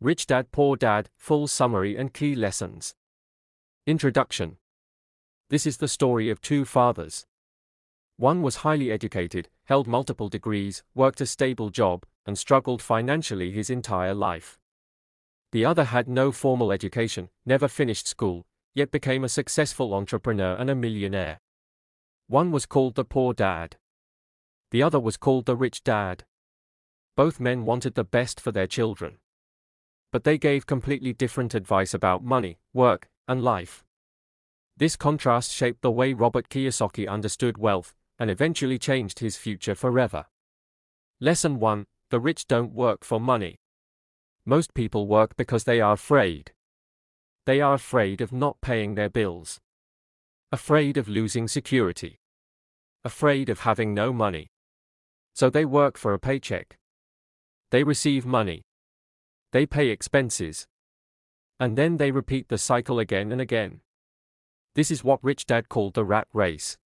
Rich Dad Poor Dad, full summary and key lessons. Introduction. This is the story of two fathers. One was highly educated, held multiple degrees, worked a stable job, and struggled financially his entire life. The other had no formal education, never finished school, yet became a successful entrepreneur and a millionaire. One was called the poor dad. The other was called the rich dad. Both men wanted the best for their children. But they gave completely different advice about money, work, and life. This contrast shaped the way Robert Kiyosaki understood wealth, and eventually changed his future forever. Lesson 1: The rich don't work for money. Most people work because they are afraid. They are afraid of not paying their bills. Afraid of losing security. Afraid of having no money. So they work for a paycheck. They receive money. They pay expenses. And then they repeat the cycle again and again. This is what Rich Dad called the rat race.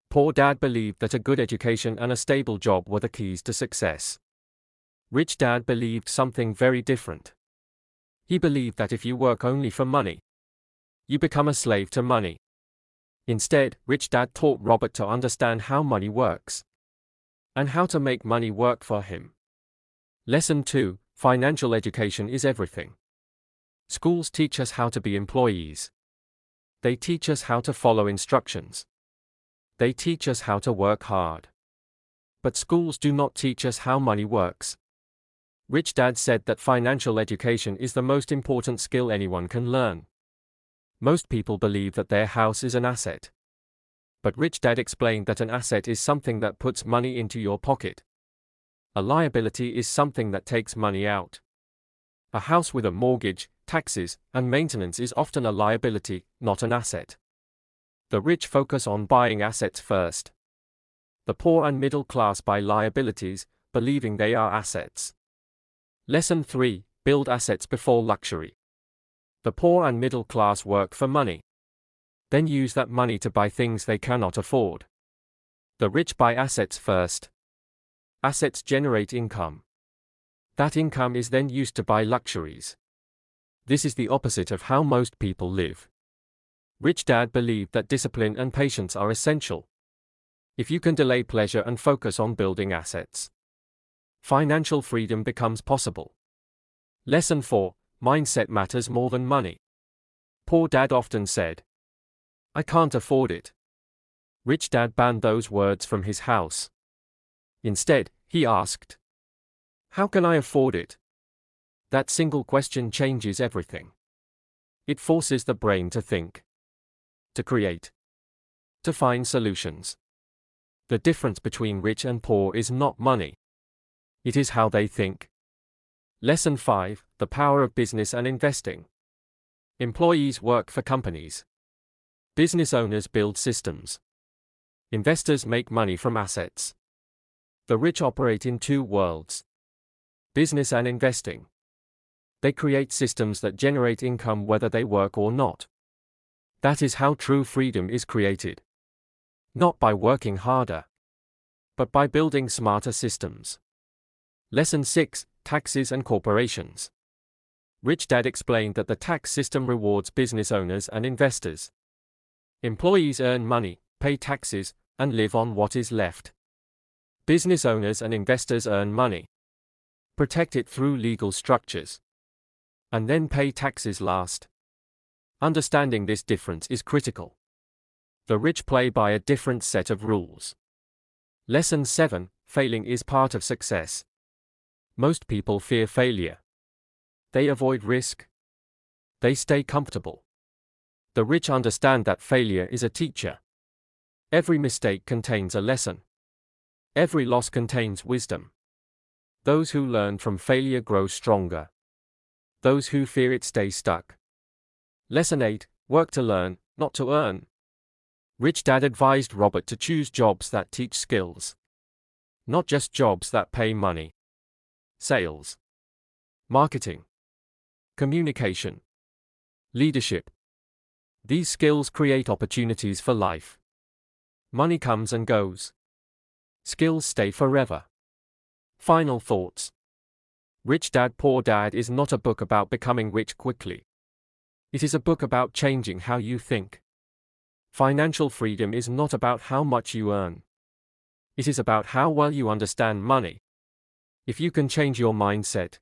Poor Dad believed that a good education and a stable job were the keys to success. Rich Dad believed something very different. He believed that if you work only for money, you become a slave to money. Instead, Rich Dad taught Robert to understand how money works and how to make money work for him. Lesson 2: Financial education is everything. Schools teach us how to be employees. They teach us how to follow instructions. They teach us how to work hard. But schools do not teach us how money works. Rich Dad said that financial education is the most important skill anyone can learn. Most people believe that their house is an asset. But Rich Dad explained that an asset is something that puts money into your pocket. A liability is something that takes money out. A house with a mortgage, taxes, and maintenance is often a liability, not an asset. The rich focus on buying assets first. The poor and middle class buy liabilities, believing they are assets. Lesson 3: Build assets before luxury. The poor and middle class work for money. Then use that money to buy things they cannot afford. The rich buy assets first. Assets generate income. That income is then used to buy luxuries. This is the opposite of how most people live. Rich Dad believed that discipline and patience are essential. If you can delay pleasure and focus on building assets, financial freedom becomes possible. Lesson 4: Mindset matters more than money. Poor Dad often said, "I can't afford it." Rich Dad banned those words from his house. Instead, he asked, "How can I afford it?" That single question changes everything. It forces the brain to think, to create, to find solutions. The difference between rich and poor is not money. It is how they think. Lesson 5: The power of business and investing. Employees work for companies. Business owners build systems. Investors make money from assets. The rich operate in two worlds: business and investing. They create systems that generate income whether they work or not. That is how true freedom is created. Not by working harder, but by building smarter systems. Lesson 6: Taxes and corporations. Rich Dad explained that the tax system rewards business owners and investors. Employees earn money, pay taxes, and live on what is left. Business owners and investors earn money, protect it through legal structures, and then pay taxes last. Understanding this difference is critical. The rich play by a different set of rules. Lesson 7: Failing is part of success. Most people fear failure. They avoid risk. They stay comfortable. The rich understand that failure is a teacher. Every mistake contains a lesson. Every loss contains wisdom. Those who learn from failure grow stronger. Those who fear it stay stuck. Lesson 8: Work to learn, not to earn. Rich Dad advised Robert to choose jobs that teach skills. Not just jobs that pay money. Sales, marketing, communication, leadership. These skills create opportunities for life. Money comes and goes. Skills stay forever. Final thoughts. Rich Dad Poor Dad is not a book about becoming rich quickly. It is a book about changing how you think. Financial freedom is not about how much you earn. It is about how well you understand money. If you can change your mindset,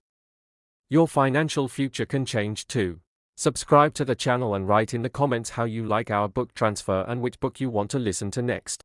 your financial future can change too. Subscribe to the channel and write in the comments how you like our book transfer and which book you want to listen to next.